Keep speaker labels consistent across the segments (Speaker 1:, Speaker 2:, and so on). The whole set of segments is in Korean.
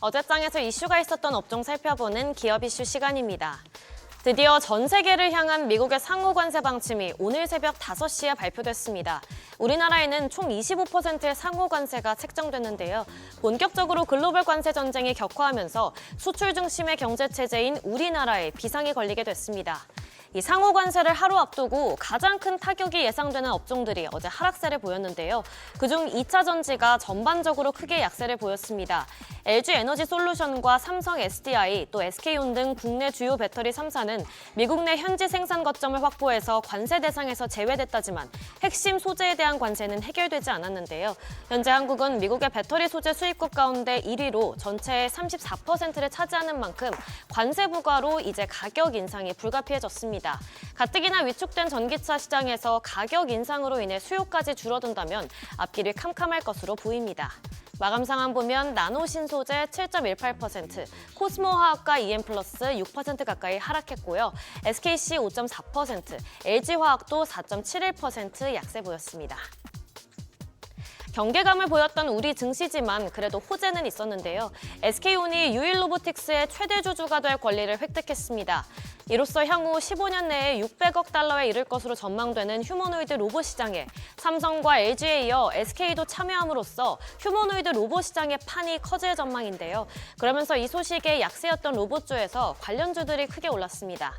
Speaker 1: 어제장에서 이슈가 있었던 업종 살펴보는 기업 이슈 시간입니다. 드디어 전 세계를 향한 미국의 상호 관세 방침이 오늘 새벽 5시에 발표됐습니다. 우리나라에는 총 25%의 상호 관세가 책정됐는데요. 본격적으로 글로벌 관세 전쟁이 격화하면서 수출 중심의 경제 체제인 우리나라에 비상이 걸리게 됐습니다. 이 상호 관세를 하루 앞두고 가장 큰 타격이 예상되는 업종들이 어제 하락세를 보였는데요. 그중 2차 전지가 전반적으로 크게 약세를 보였습니다. LG 에너지 솔루션과 삼성 SDI, 또 SK온 등 국내 주요 배터리 3사는 미국 내 현지 생산 거점을 확보해서 관세 대상에서 제외됐다지만 핵심 소재에 대한 관세는 해결되지 않았는데요. 현재 한국은 미국의 배터리 소재 수입국 가운데 1위로 전체의 34%를 차지하는 만큼 관세 부과로 이제 가격 인상이 불가피해졌습니다. 가뜩이나 위축된 전기차 시장에서 가격 인상으로 인해 수요까지 줄어든다면 앞길이 캄캄할 것으로 보입니다. 마감 상황 보면 나노 신소재 7.18%, 코스모 화학과 EM플러스 6% 가까이 하락했고요. SKC 5.4%, LG화학도 4.71% 약세 보였습니다. 경계감을 보였던 우리 증시지만 그래도 호재는 있었는데요. SK온이 유일로보틱스의 최대 주주가 될 권리를 획득했습니다. 이로써 향후 15년 내에 600억 달러에 이를 것으로 전망되는 휴머노이드 로봇 시장에 삼성과 LG에 이어 SK도 참여함으로써 휴머노이드 로봇 시장의 판이 커질 전망인데요. 그러면서 이 소식에 약세였던 로봇주에서 관련주들이 크게 올랐습니다.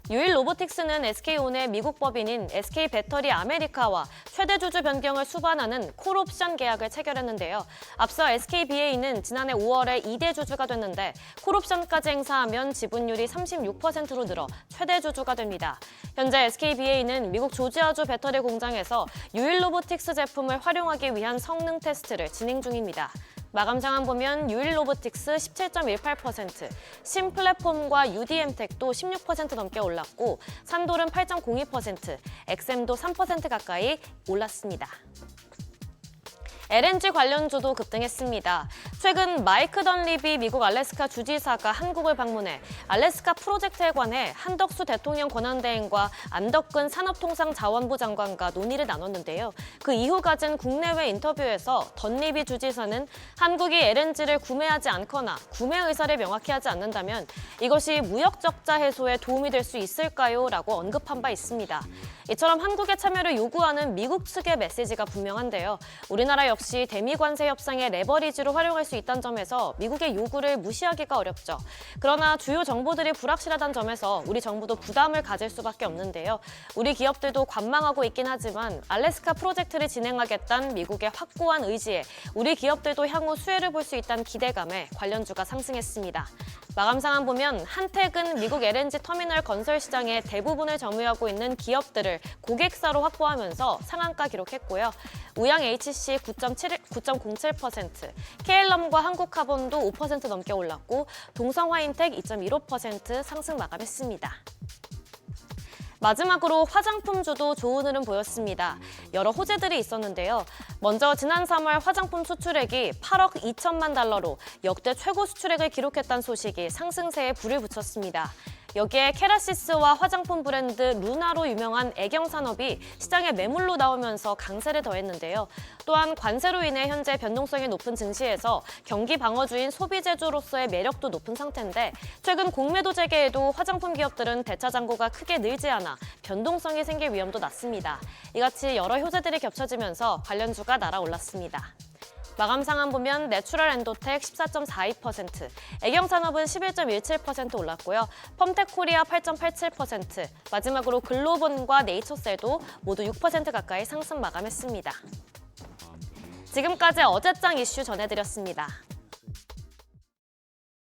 Speaker 1: 유일로보틱스는 SK온의 미국 법인인 SK배터리 아메리카와 최대 주주 변경을 수반하는 콜옵션 계약을 체결했는데요. 앞서 SKBA는 지난해 5월에 2대 주주가 됐는데 콜옵션까지 행사하면 지분율이 36%로 늘어 최대 주주가 됩니다. 현재 SKBA는 미국 조지아주 배터리 공장에서 유일로보틱스 제품을 활용하기 위한 성능 테스트를 진행 중입니다. 마감 상황 보면 유일로보틱스 17.18%, 신플랫폼과 UDM텍도 16% 넘게 올랐고 산돌은 8.02%, 엑셈도 3% 가까이 올랐습니다. LNG 관련주도 급등했습니다. 최근 마이크 던립이 미국 알래스카 주지사가 한국을 방문해 알래스카 프로젝트에 관해 한덕수 대통령 권한대행과 안덕근 산업통상자원부 장관과 논의를 나눴는데요. 그 이후 가진 국내외 인터뷰에서 던립이 주지사는 한국이 LNG를 구매하지 않거나 구매 의사를 명확히 하지 않는다면 이것이 무역 적자 해소에 도움이 될 수 있을까요? 라고 언급한 바 있습니다. 이처럼 한국의 참여를 요구하는 미국 측의 메시지가 분명한데요. 우리나라 역시 대미 관세 협상의 레버리지로 활용할 수 있다는 점에서 미국의 요구를 무시하기가 어렵죠. 그러나 주요 정보들이 불확실하다는 점에서 우리 정부도 부담을 가질 수밖에 없는데요. 우리 기업들도 관망하고 있긴 하지만 알래스카 프로젝트를 진행하겠다는 미국의 확고한 의지에 우리 기업들도 향후 수혜를 볼 수 있다는 기대감에 관련주가 상승했습니다. 마감 상황 보면 한택은 미국 LNG 터미널 건설 시장의 대부분을 점유하고 있는 기업들을 고객사로 확보하면서 상한가 기록했고요. 우양 HC 9.07%, KL럼과 한국카본도 5% 넘게 올랐고 동성화인텍 2.15% 상승 마감했습니다. 마지막으로 화장품주도 좋은 흐름 보였습니다. 여러 호재들이 있었는데요. 먼저 지난 3월 화장품 수출액이 8억 2천만 달러로 역대 최고 수출액을 기록했다는 소식이 상승세에 불을 붙였습니다. 여기에 케라시스와 화장품 브랜드 루나로 유명한 애경 산업이 시장에 매물로 나오면서 강세를 더했는데요. 또한 관세로 인해 현재 변동성이 높은 증시에서 경기 방어주인 소비재주로서의 매력도 높은 상태인데 최근 공매도 재개에도 화장품 기업들은 대차 잔고가 크게 늘지 않아 변동성이 생길 위험도 낮습니다. 이같이 여러 효재들이 겹쳐지면서 관련주가 날아올랐습니다. 마감 상황 보면 내추럴 엔도텍 14.42%, 애경산업은 11.17% 올랐고요. 펌텍코리아 8.87%, 마지막으로 글로본과 네이처셀도 모두 6% 가까이 상승 마감했습니다. 지금까지 어제장 이슈 전해드렸습니다.